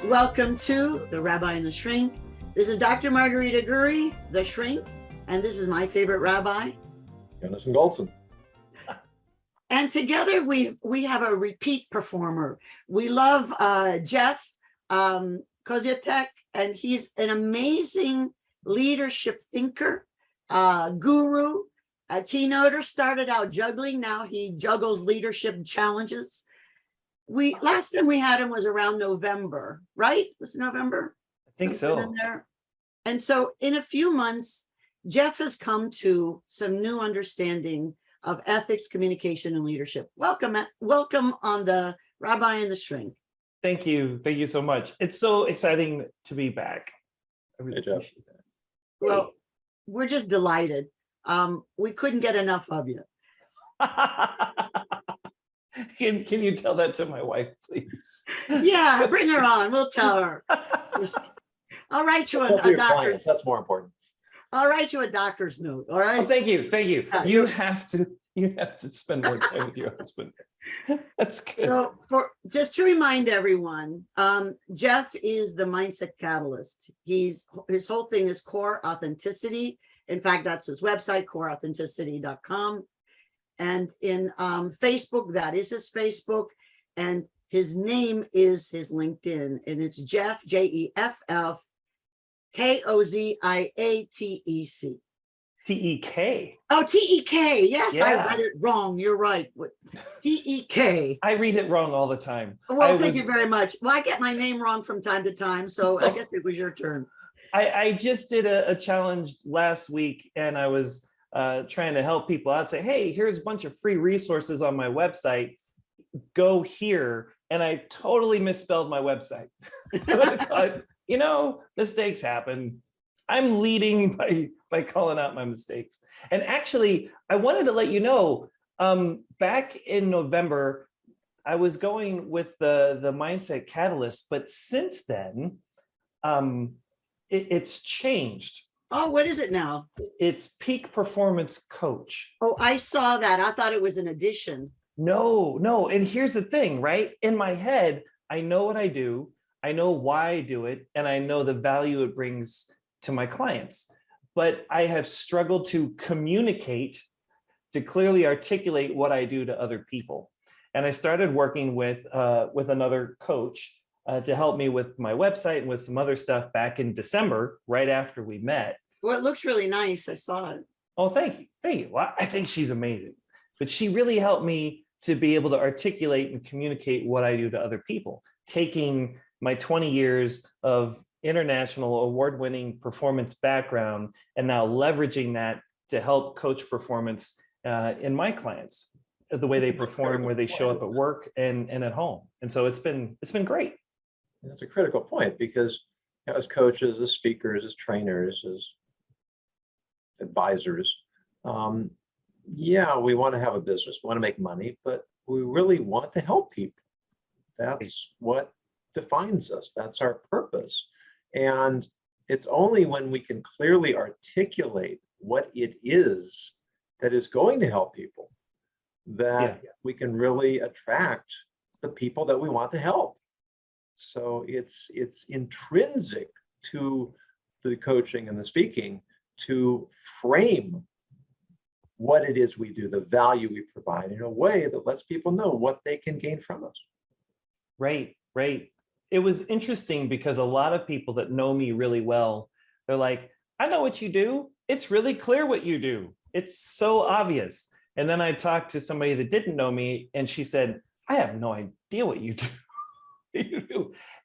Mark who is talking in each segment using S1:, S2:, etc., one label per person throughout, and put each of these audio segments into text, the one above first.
S1: Welcome to the Rabbi and the Shrink. This is Dr. Margarita Gurri, the Shrink, and this is my favorite rabbi,
S2: Yonason Goldson.
S1: And together we have a repeat performer. We love Jeff Koziatek, and he's an amazing leadership thinker, guru, a keynoter. Started out juggling, now he juggles leadership challenges. Last time we had him was around November, right? Was it November?
S3: I think so.
S1: And so in a few months, Jeff has come to some new understanding of ethics, communication, and leadership. Welcome on the Rabbi and the Shrink.
S3: Thank you so much. It's so exciting to be back. I really appreciate that.
S1: Well, we're just delighted. We couldn't get enough of you.
S3: Can you tell that to my wife, please?
S1: Yeah, bring her on. We'll tell her. I'll write you a doctor's.
S2: That's more important.
S1: I'll write you a doctor's note. All right.
S3: Oh, thank you. You have to spend more time with your husband. That's good.
S1: So just to remind everyone, Jeff is the mindset catalyst. His whole thing is core authenticity. In fact, that's his website, coreauthenticity.com. And in Facebook, that is his Facebook, and his name is his LinkedIn, and it's Jeff, Jeff Koziatec.
S3: T-E-K.
S1: Oh, T-E-K. Yes,
S3: Yeah.
S1: I read it wrong. You're right. T-E-K.
S3: I read it wrong all the time.
S1: Well, thank you very much. Well, I get my name wrong from time to time, so I guess it was your turn.
S3: I just did a challenge last week, and I was trying to help people out, say, hey, here's a bunch of free resources on my website. Go here. And I totally misspelled my website. Mistakes happen. I'm leading by calling out my mistakes. And actually, I wanted to let you know, back in November, I was going with the Mindset Catalyst, but since then, it's changed.
S1: Oh, what is it now?
S3: It's Peak Performance Coach.
S1: Oh, I saw that. I thought it was an addition.
S3: No. And here's the thing, right? In my head, I know what I do. I know why I do it. And I know the value it brings to my clients. But I have struggled to communicate, to clearly articulate what I do to other people. And I started working with another coach to help me with my website and with some other stuff back in December, right after we met.
S1: Well, it looks really nice. I saw it.
S3: Oh, thank you. Well, I think she's amazing. But she really helped me to be able to articulate and communicate what I do to other people, taking my 20 years of international award-winning performance background and now leveraging that to help coach performance in my clients, the way they perform, where they show up at work and at home. And so it's been great.
S2: That's a critical point, because as coaches, as speakers, as trainers, as advisors, we want to have a business, we want to make money, but we really want to help people. That's what defines us. That's our purpose. And it's only when we can clearly articulate what it is that is going to help people that we can really attract the people that we want to help. So it's intrinsic to the coaching and the speaking to frame what it is we do, the value we provide, in a way that lets people know what they can gain from us.
S3: Right. It was interesting because a lot of people that know me really well, they're like, I know what you do. It's really clear what you do. It's so obvious. And then I talked to somebody that didn't know me, and she said, I have no idea what you do.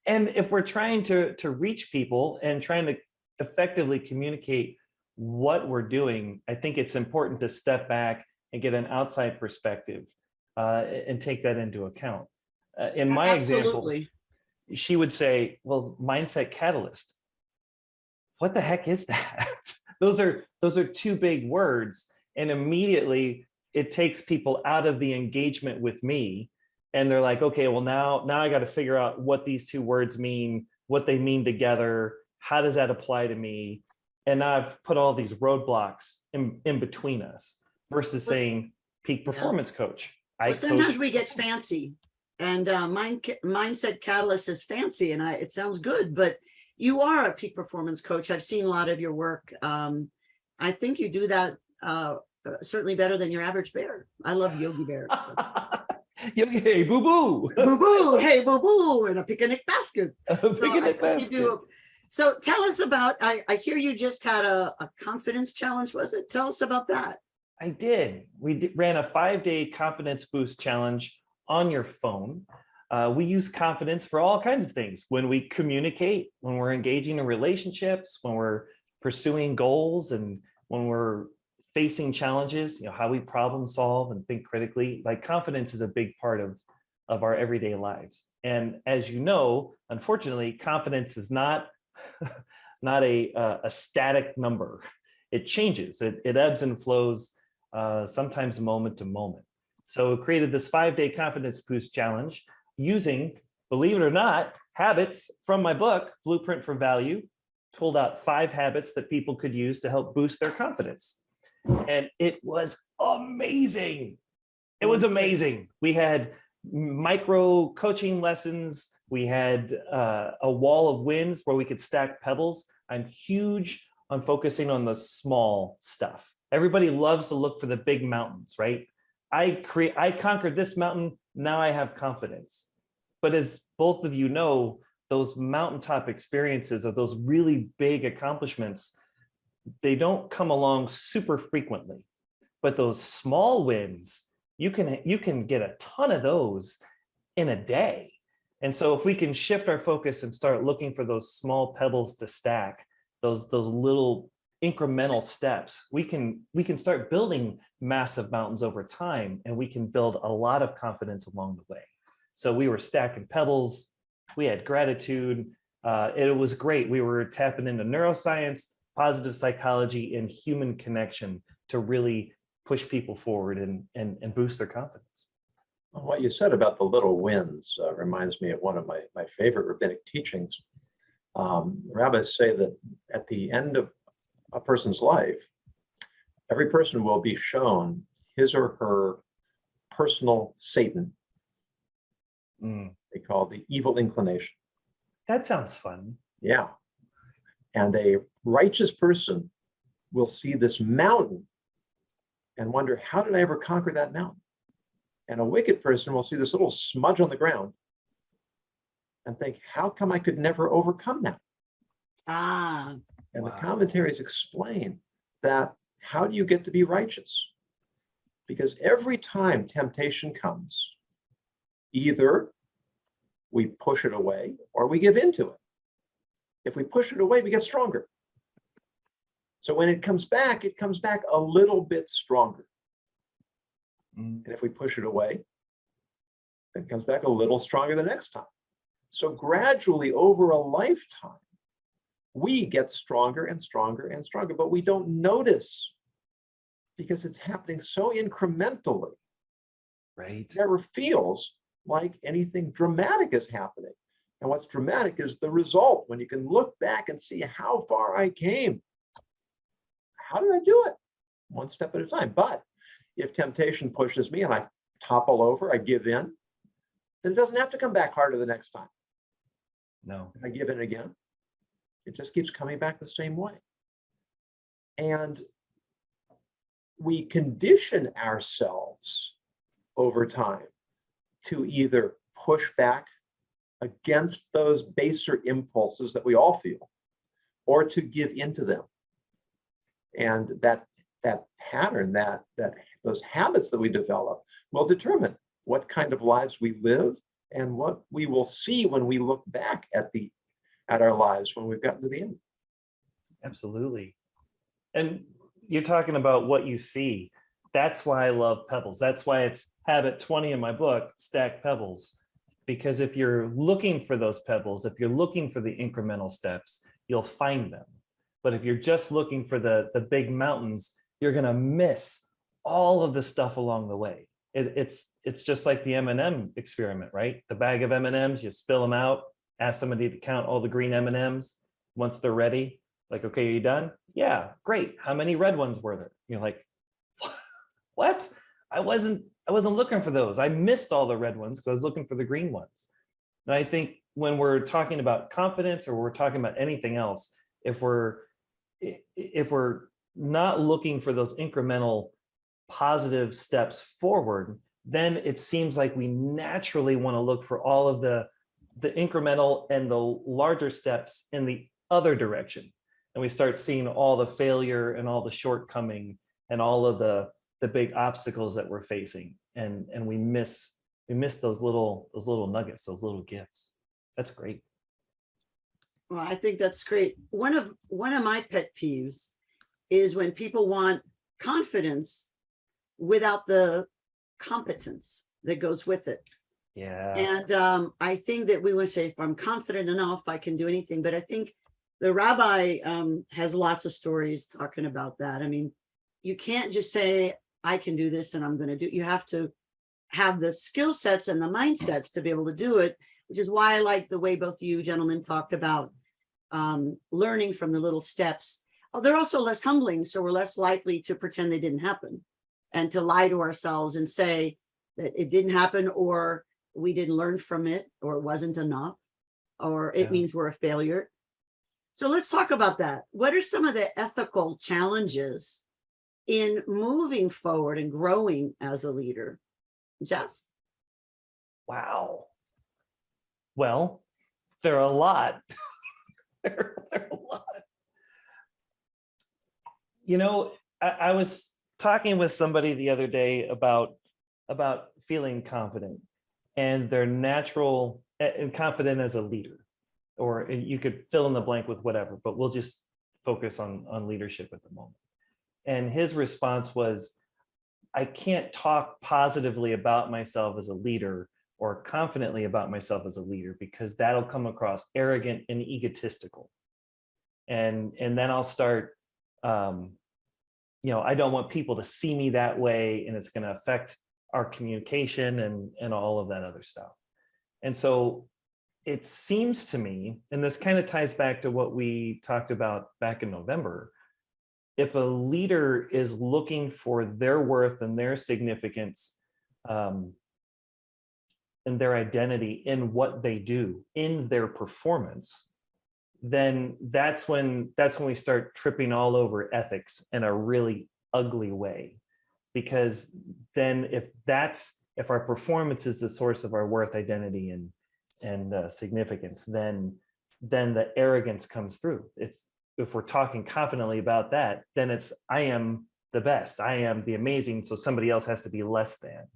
S3: And if we're trying to reach people and trying to effectively communicate what we're doing, I think it's important to step back and get an outside perspective and take that into account. In my example, she would say, well, mindset catalyst. What the heck is that? Those are two big words. And immediately it takes people out of the engagement with me. And they're like, okay, well, now I got to figure out what these two words mean, what they mean together. How does that apply to me? And now I've put all these roadblocks in between us versus saying peak performance coach.
S1: Sometimes we get fancy And Mindset Catalyst is fancy, and it sounds good, but you are a peak performance coach. I've seen a lot of your work. I think you do that certainly better than your average bear. I love Yogi Bear. So.
S3: Yogi, hey, boo boo.
S1: Boo boo, hey, boo boo, in a picnic basket.
S3: Picnic basket.
S1: So tell us about, I hear you just had a confidence challenge, was it? Tell us about that.
S3: I did. We ran a 5-day confidence boost challenge on your phone. We use confidence for all kinds of things. When we communicate, when we're engaging in relationships, when we're pursuing goals, and when we're facing challenges, how we problem solve and think critically. Like, confidence is a big part of our everyday lives. And as you know, unfortunately, confidence is not a static number. It changes. It ebbs and flows, sometimes moment to moment. So it created this 5-day confidence boost challenge using, believe it or not, habits from my book, Blueprint for Value. Pulled out 5 habits that people could use to help boost their confidence. And it was amazing. It was amazing. We had micro coaching lessons. We had a wall of wins where we could stack pebbles. I'm huge on focusing on the small stuff. Everybody loves to look for the big mountains, right? I conquered this mountain. Now I have confidence. But as both of you know, those mountaintop experiences of those really big accomplishments, they don't come along super frequently. But those small wins, you can get a ton of those in a day. And so if we can shift our focus and start looking for those small pebbles to stack, those little incremental steps, we can start building massive mountains over time, and we can build a lot of confidence along the way. So we were stacking pebbles. We had gratitude. It was great. We were tapping into neuroscience, positive psychology, and human connection to really push people forward and boost their confidence.
S2: What you said about the little wins reminds me of one of my favorite rabbinic teachings. Rabbis say that at the end of a person's life, every person will be shown his or her personal Satan. They call it the evil inclination.
S3: That sounds fun.
S2: Yeah. And a righteous person will see this mountain and wonder, how did I ever conquer that mountain? And a wicked person will see this little smudge on the ground and think, how come I could never overcome that? And
S3: wow.
S2: The commentaries explain that, how do you get to be righteous? Because every time temptation comes, either we push it away or we give into it. If we push it away, we get stronger. So when it comes back a little bit stronger. And if we push it away, it comes back a little stronger the next time. So gradually over a lifetime, we get stronger and stronger and stronger, but we don't notice because it's happening so incrementally.
S3: Right.
S2: It never feels like anything dramatic is happening. And what's dramatic is the result, when you can look back and see how far I came. How did I do it? One step at a time. But if temptation pushes me and I topple over, I give in, then it doesn't have to come back harder the next time.
S3: No.
S2: I give in again. It just keeps coming back the same way. And we condition ourselves over time to either push back against those baser impulses that we all feel, or to give into them. And that pattern, that those habits that we develop will determine what kind of lives we live and what we will see when we look back at our lives when we've gotten to the end.
S3: Absolutely. And you're talking about what you see. That's why I love Pebbles. That's why it's habit 20 in my book, Stack Pebbles. Because if you're looking for those pebbles, if you're looking for the incremental steps, you'll find them. But if you're just looking for the big mountains, you're going to miss all of the stuff along the way. It's just like the M&M experiment, right? The bag of M&Ms, you spill them out, ask somebody to count all the green M&Ms once they're ready. Like, okay, are you done? Yeah, great. How many red ones were there? You're like, what? I wasn't I wasn't looking for those. I missed all the red ones because I was looking for the green ones. And I think when we're talking about confidence or we're talking about anything else, if we're not looking for those incremental positive steps forward, then it seems like we naturally want to look for all of the incremental and the larger steps in the other direction. And we start seeing all the failure and all the shortcoming and all of the big obstacles that we're facing. And we miss those little nuggets, those little gifts. That's great.
S1: Well, I think that's great. One of my pet peeves is when people want confidence without the competence that goes with it.
S3: Yeah.
S1: And I think that we would say, if I'm confident enough, I can do anything. But I think the rabbi has lots of stories talking about that. I mean, you can't just say, I can do this and I'm going to do it. You have to have the skill sets and the mindsets to be able to do it, which is why I like the way both you gentlemen talked about learning from the little steps. They're also less humbling, so we're less likely to pretend they didn't happen and to lie to ourselves and say that it didn't happen, or we didn't learn from it, or it wasn't enough, or it means we're a failure. So let's talk about that. What are some of the ethical challenges in moving forward and growing as a leader? Jeff?
S3: Wow. Well, there are a lot. there are a lot. You know, I was talking with somebody the other day about feeling confident and their natural and confident as a leader, or you could fill in the blank with whatever, but we'll just focus on leadership at the moment. And his response was, I can't talk positively about myself as a leader or confidently about myself as a leader because that'll come across arrogant and egotistical. And then I'll start, I don't want people to see me that way, and it's going to affect our communication and all of that other stuff. And so it seems to me, and this kind of ties back to what we talked about back in November, if a leader is looking for their worth and their significance and their identity in what they do, in their performance, then that's when we start tripping all over ethics in a really ugly way. Because then if our performance is the source of our worth, identity, and significance, then the arrogance comes through. If we're talking confidently about that, then it's, I am the best, I am the amazing, so somebody else has to be less than.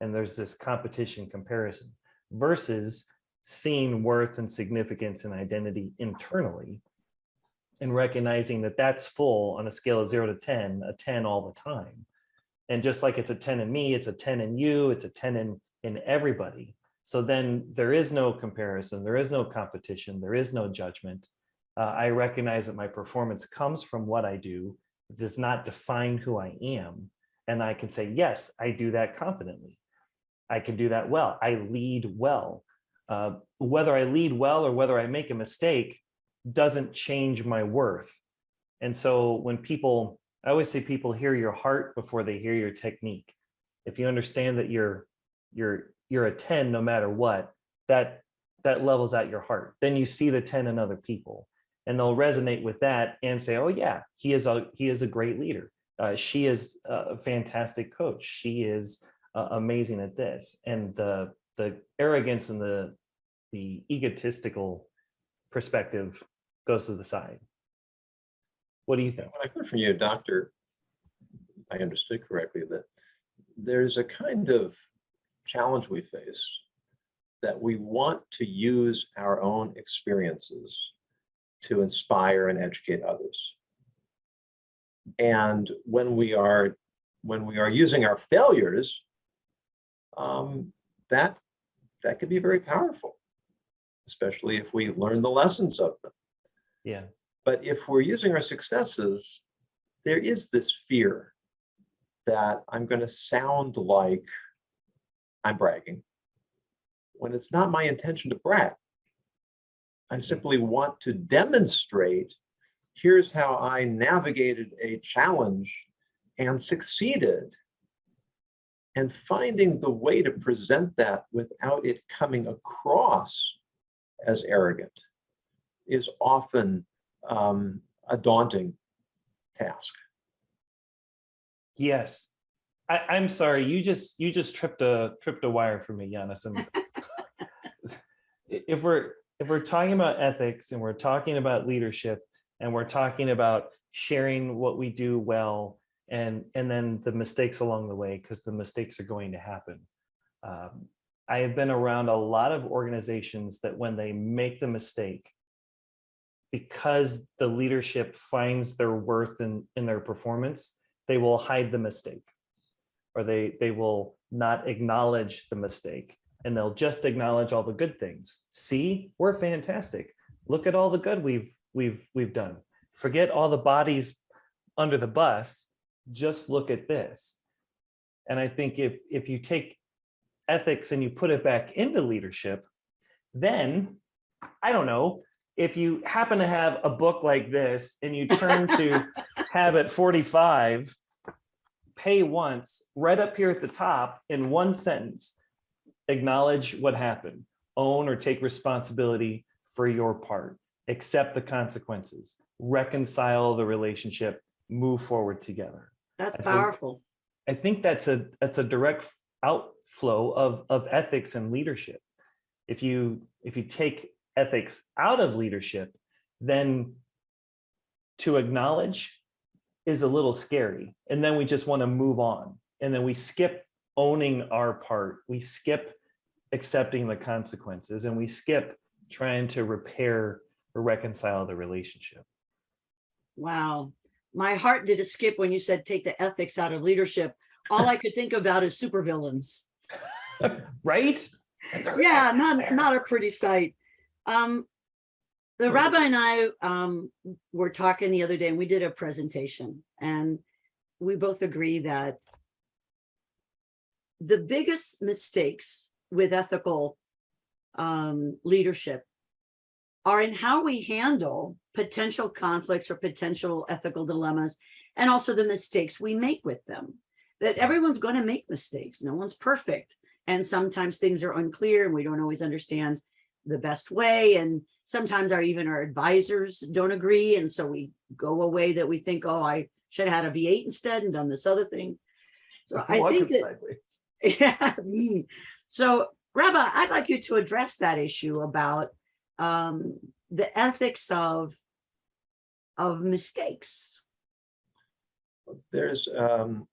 S3: And there's this competition comparison versus seeing worth and significance and identity internally and recognizing that that's full on a scale of 0 to 10, a 10 all the time. And just like it's a 10 in me, it's a 10 in you, it's a 10 in everybody. So then there is no comparison, there is no competition, there is no judgment. I recognize that my performance comes from what I do. It does not define who I am. And I can say, yes, I do that confidently. I can do that well. I lead well. Whether I lead well or whether I make a mistake doesn't change my worth. And so when I always say people hear your heart before they hear your technique. If you understand that you're a 10 no matter what, that levels out your heart. Then you see the 10 in other people. And they'll resonate with that and say, oh yeah, he is a great leader. She is a fantastic coach. She is amazing at this. And the arrogance and the egotistical perspective goes to the side. What do you think?
S2: When I heard from you, Doctor, I understood correctly that there's a kind of challenge we face that we want to use our own experiences to inspire and educate others. And when we are using our failures, that can be very powerful, especially if we learn the lessons of them.
S3: Yeah.
S2: But if we're using our successes, there is this fear that I'm going to sound like I'm bragging when it's not my intention to brag. I simply want to demonstrate, here's how I navigated a challenge and succeeded. And finding the way to present that without it coming across as arrogant is often a daunting task.
S3: Yes. I'm sorry, you just tripped a wire for me, Yonason. If we're talking about ethics and we're talking about leadership and we're talking about sharing what we do well and then the mistakes along the way, because the mistakes are going to happen. I have been around a lot of organizations that when they make the mistake, because the leadership finds their worth in their performance, they will hide the mistake, or they will not acknowledge the mistake, and they'll just acknowledge all the good things. See, we're fantastic. Look at all the good we've done. Forget all the bodies under the bus. Just look at this. And I think if you take ethics and you put it back into leadership, then I don't know, if you happen to have a book like this and you turn to Habit 45, pay once, right up here at the top in one sentence, acknowledge what happened, own or take responsibility for your part, accept the consequences, reconcile the relationship, move forward together.
S1: That's powerful.
S3: I think that's a direct outflow of ethics and leadership. If you take ethics out of leadership, then to acknowledge is a little scary. And then we just want to move on. And then we skip owning our part. We skip accepting the consequences, and we skip trying to repair or reconcile the relationship.
S1: Wow. My heart did a skip when you said take the ethics out of leadership. All I could think about is supervillains.
S3: Right?
S1: Yeah, not a pretty sight. The rabbi and I were talking the other day, and we did a presentation, and we both agree that the biggest mistakes with ethical leadership are in how we handle potential conflicts or potential ethical dilemmas, and also the mistakes we make with them. That everyone's going to make mistakes. No one's perfect. And sometimes things are unclear and we don't always understand the best way. And sometimes our advisors don't agree. And so we go a way that we think, oh, I should have had a V8 instead and done this other thing. So I think that, yeah. So Rabbi, I'd like you to address that issue about the ethics of mistakes.
S2: There's a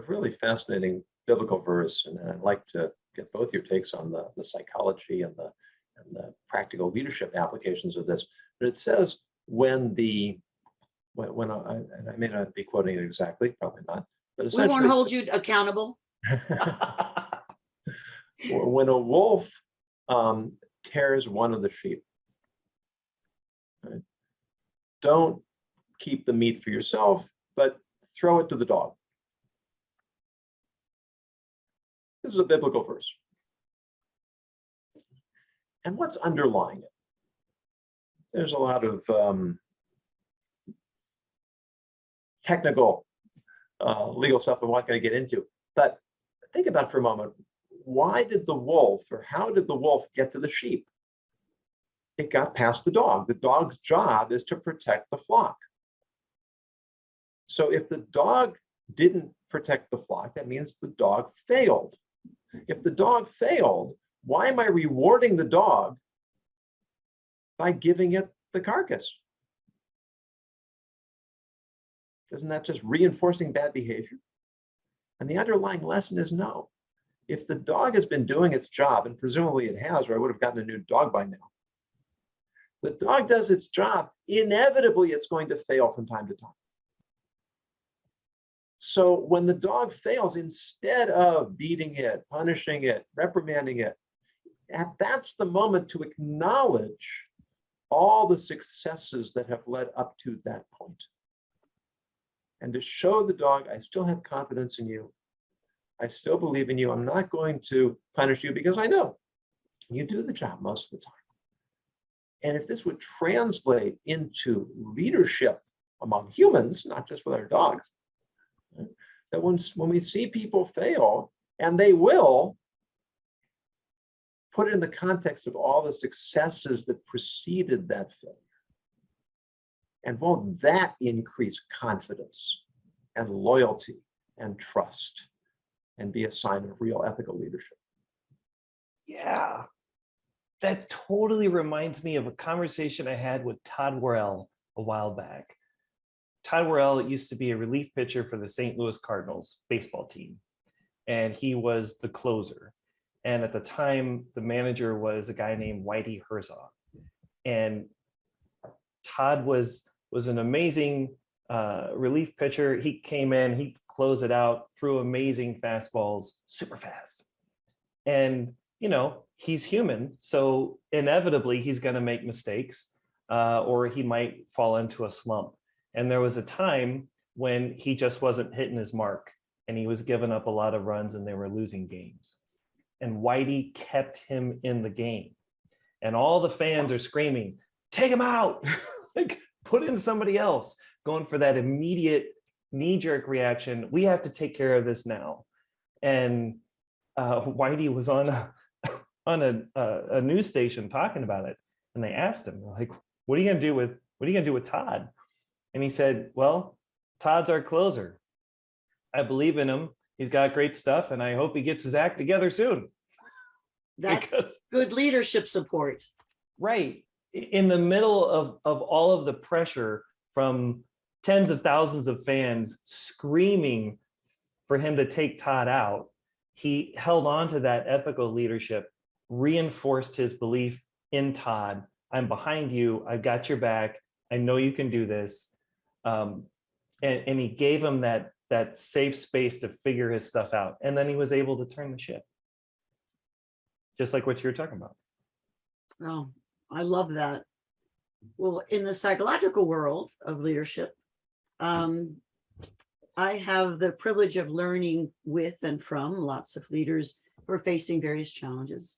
S2: really fascinating biblical verse, and I'd like to get both your takes on the psychology and the practical leadership applications of this. But it says when I may not be quoting it exactly, probably not, but essentially,
S1: we won't hold you accountable.
S2: When a wolf tears one of the sheep, right, don't keep the meat for yourself, but throw it to the dog. This is a biblical verse. And what's underlying it? There's a lot of technical legal stuff I'm not going to get into, but think about it for a moment. Why did the wolf, or how did the wolf get to the sheep? It got past the dog. The dog's job is to protect the flock. So if the dog didn't protect the flock, that means the dog failed. If the dog failed, why am I rewarding the dog by giving it the carcass? Isn't that just reinforcing bad behavior? And the underlying lesson is no. If the dog has been doing its job, and presumably it has, or I would have gotten a new dog by now, the dog does its job, inevitably it's going to fail from time to time. So when the dog fails, instead of beating it, punishing it, reprimanding it, that's the moment to acknowledge all the successes that have led up to that point. And to show the dog, I still have confidence in you. I still believe in you. I'm not going to punish you because I know you do the job most of the time. And if this would translate into leadership among humans, not just with our dogs, that when we see people fail, and they will, put it in the context of all the successes that preceded that failure. And won't that increase confidence and loyalty and trust and be a sign of real ethical leadership?
S3: Yeah. That totally reminds me of a conversation I had with Todd Worrell a while back. Todd Worrell used to be a relief pitcher for the St. Louis Cardinals baseball team, and he was the closer. And at the time, the manager was a guy named Whitey Herzog. And Todd was an amazing relief pitcher. He came in, he closed it out, threw amazing fastballs, super fast. And, you know, he's human. So inevitably, he's going to make mistakes or he might fall into a slump. And there was a time when he just wasn't hitting his mark and he was giving up a lot of runs and they were losing games. And Whitey kept him in the game. And all the fans are screaming, take him out, like, put in somebody else, going for that immediate knee-jerk reaction. We have to take care of this now. And Whitey was on a news station talking about it. And they asked him, like, what are you going to do with Todd? And he said, well, Todd's our closer. I believe in him. He's got great stuff, and I hope he gets his act together soon.
S1: That's good leadership support.
S3: Right. In the middle of all of the pressure from tens of thousands of fans screaming for him to take Todd out, he held on to that ethical leadership, reinforced his belief in Todd. I'm behind you. I've got your back. I know you can do this. And he gave him that safe space to figure his stuff out. And then he was able to turn the ship. Just like what you were talking about.
S1: Oh, I love that. Well, in the psychological world of leadership, I have the privilege of learning with and from lots of leaders who are facing various challenges.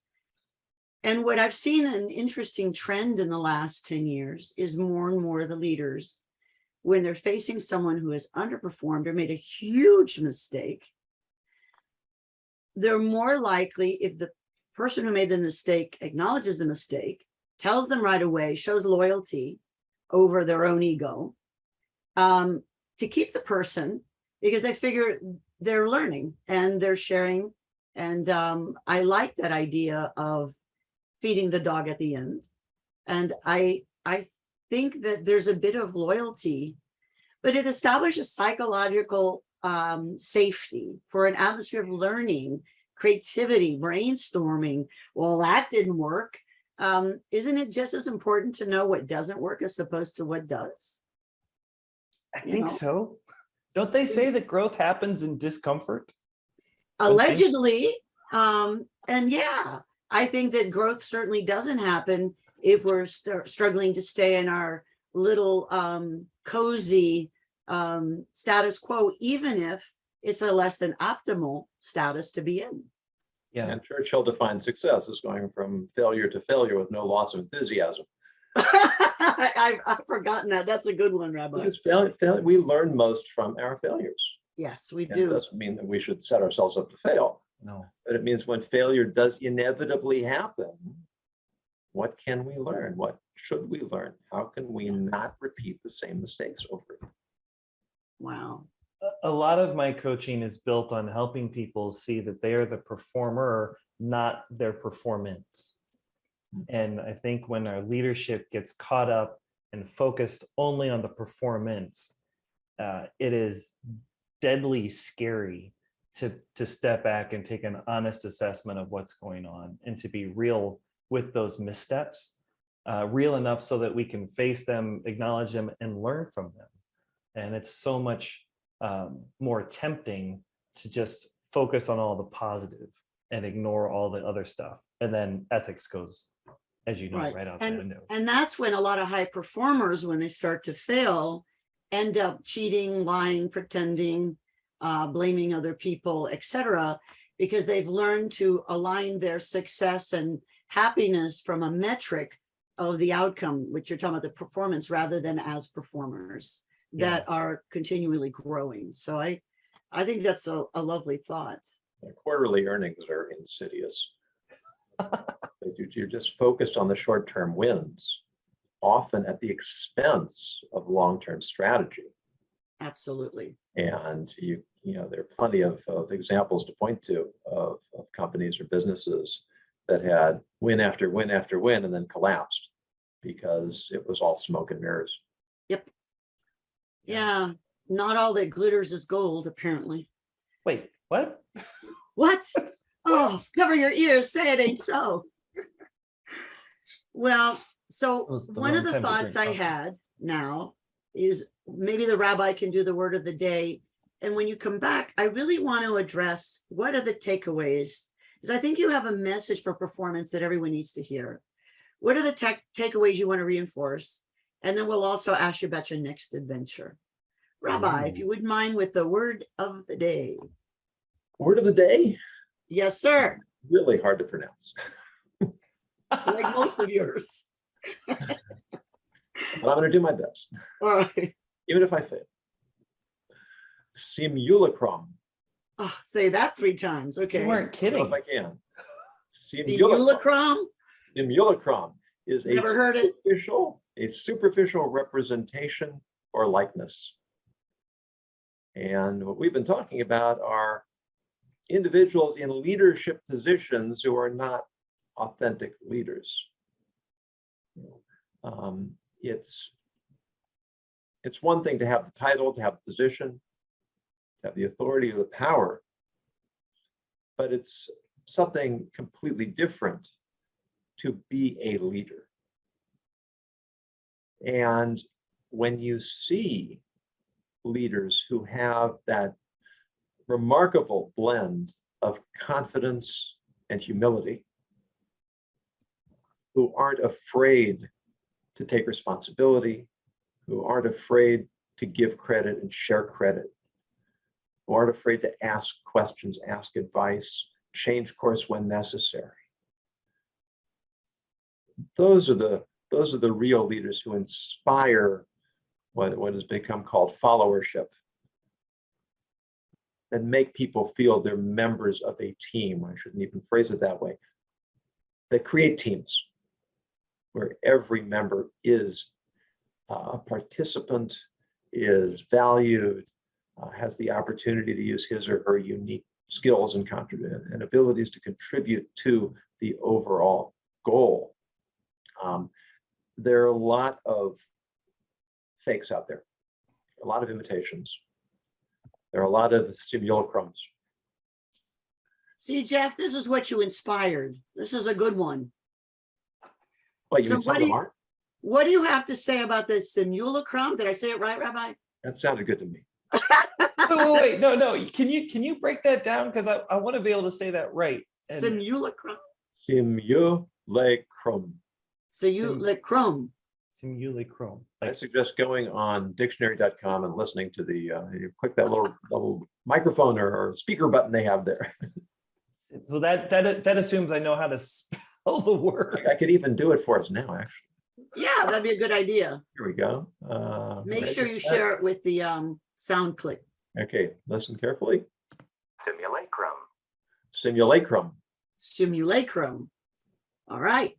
S1: And what I've seen an interesting trend in the last 10 years is more and more of the leaders, when they're facing someone who has underperformed or made a huge mistake, they're more likely, if the person who made the mistake acknowledges the mistake, tells them right away, shows loyalty over their own ego, to keep the person, because I figure they're learning and they're sharing. And I like that idea of feeding the dog at the end. And I think that there's a bit of loyalty, but it establishes psychological safety for an atmosphere of learning, creativity, brainstorming. Well, that didn't work. Isn't it just as important to know what doesn't work as opposed to what does?
S3: I think so. Don't they say that growth happens in discomfort?
S1: Allegedly. And yeah, I think that growth certainly doesn't happen if we're struggling to stay in our little cozy status quo, even if it's a less than optimal status to be in.
S3: Yeah.
S2: And Churchill defined success as going from failure to failure with no loss of enthusiasm.
S1: I've forgotten that. That's a good one, Rabbi.
S2: Because we learn most from our failures.
S1: Yes, we
S2: And
S1: do.
S2: it doesn't mean that we should set ourselves up to fail.
S3: No.
S2: But it means when failure does inevitably happen, what can we learn? What should we learn? How can we not repeat the same mistakes over again?
S1: Wow.
S3: A lot of my coaching is built on helping people see that they are the performer, not their performance. And I think when our leadership gets caught up and focused only on the performance, it is deadly scary to step back and take an honest assessment of what's going on and to be real with those missteps, real enough so that we can face them, acknowledge them, and learn from them. And it's so much more tempting to just focus on all the positive and ignore all the other stuff. And then ethics goes, as you know, right out the window.
S1: And that's when a lot of high performers, when they start to fail, end up cheating, lying, pretending, blaming other people, etc., because they've learned to align their success and happiness from a metric of the outcome, which you're talking about the performance, rather than as performers that are continually growing. So I think that's a lovely thought.
S2: Quarterly earnings are insidious. You're just focused on the short-term wins, often at the expense of long-term strategy.
S1: Absolutely.
S2: And there are plenty of examples to point to of companies or businesses that had win after win after win and then collapsed because it was all smoke and mirrors.
S1: Yep. Yeah. Not all that glitters is gold, apparently.
S3: Wait, what?
S1: What? Oh, cover your ears. Say it ain't so. Well, so one of the thoughts I had now is maybe the rabbi can do the word of the day. And when you come back, I really want to address what are the takeaways, because I think you have a message for performance that everyone needs to hear. What are the takeaways you want to reinforce? And then we'll also ask you about your next adventure. Rabbi, if you wouldn't mind with the word of the day.
S2: Word of the day?
S1: Yes, sir.
S2: Really hard to pronounce.
S1: Like most of yours.
S2: But I'm going to do my best.
S1: All right.
S2: Even if I fail. Simulacrum.
S1: Oh, say that 3 times. Okay.
S3: You weren't kidding.
S2: If I can.
S1: Simulacrum.
S2: Simulacrum is
S1: Never heard it.
S2: A superficial representation or likeness. And what we've been talking about are individuals in leadership positions who are not authentic leaders. It's one thing to have the title, to have the position, to have the authority or the power, but it's something completely different to be a leader. And when you see leaders who have that remarkable blend of confidence and humility, who aren't afraid to take responsibility, who aren't afraid to give credit and share credit, who aren't afraid to ask questions, ask advice, change course when necessary. Those are the real leaders who inspire what has become called followership, and make people feel they're members of a team. I shouldn't even phrase it that way. They create teams where every member is a participant, is valued, has the opportunity to use his or her unique skills and abilities to contribute to the overall goal. There are a lot of fakes out there, a lot of imitations. There are a lot of simulacrums.
S1: See, Jeff, this is what you inspired. This is a good one.
S2: Well, you mean some of them aren't?
S1: What do you have to say about the simulacrum? Did I say it right, Rabbi?
S2: That sounded good to me.
S3: Wait, no. Can you break that down? Because I want to be able to say that right.
S1: Simulacrum.
S2: Simulacrum.
S1: Simulacrum.
S3: Simulacrum.
S2: I suggest going on dictionary.com and listening to you click that little microphone or speaker button they have there.
S3: So that assumes I know how to spell the word.
S2: I could even do it for us now, actually.
S1: Yeah, that'd be a good idea.
S2: Here we go.
S1: Make sure you share it with the sound clip.
S2: Okay, listen carefully. Simulacrum. Simulacrum.
S1: Simulacrum. All right.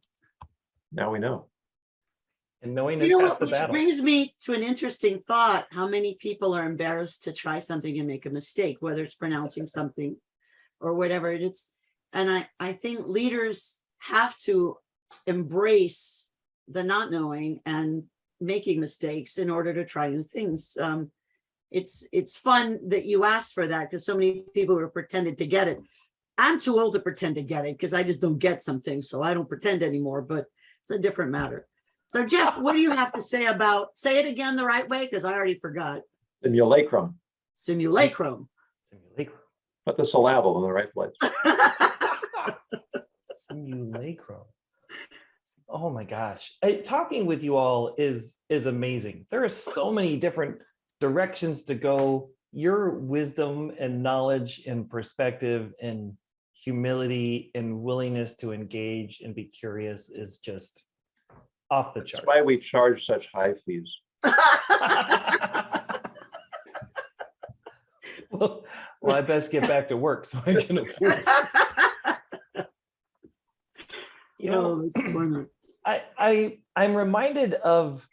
S2: Now we know.
S3: And knowing is half the
S1: which
S3: battle.
S1: brings me to an interesting thought. How many people are embarrassed to try something and make a mistake, whether it's pronouncing something or whatever it is. And I think leaders have to embrace the not knowing and making mistakes in order to try new things. It's fun that you asked for that, because so many people were pretended to get it. I'm too old to pretend to get it because I just don't get some things, so I don't pretend anymore, but it's a different matter. So Jeff, what do you have to say say it again the right way, because I already forgot.
S2: Simulacrum.
S1: Simulacrum.
S3: Simulacrum.
S2: Put the syllable in the right place.
S3: Simulacrum. Oh my gosh. Talking with you all is amazing. There are so many different directions to go. Your wisdom and knowledge and perspective and humility and willingness to engage and be curious is just off the charts.
S2: That's why we charge such high fees.
S3: Well, I best get back to work so I can afford it. You know,
S1: Oh, that's funny.
S3: I'm reminded of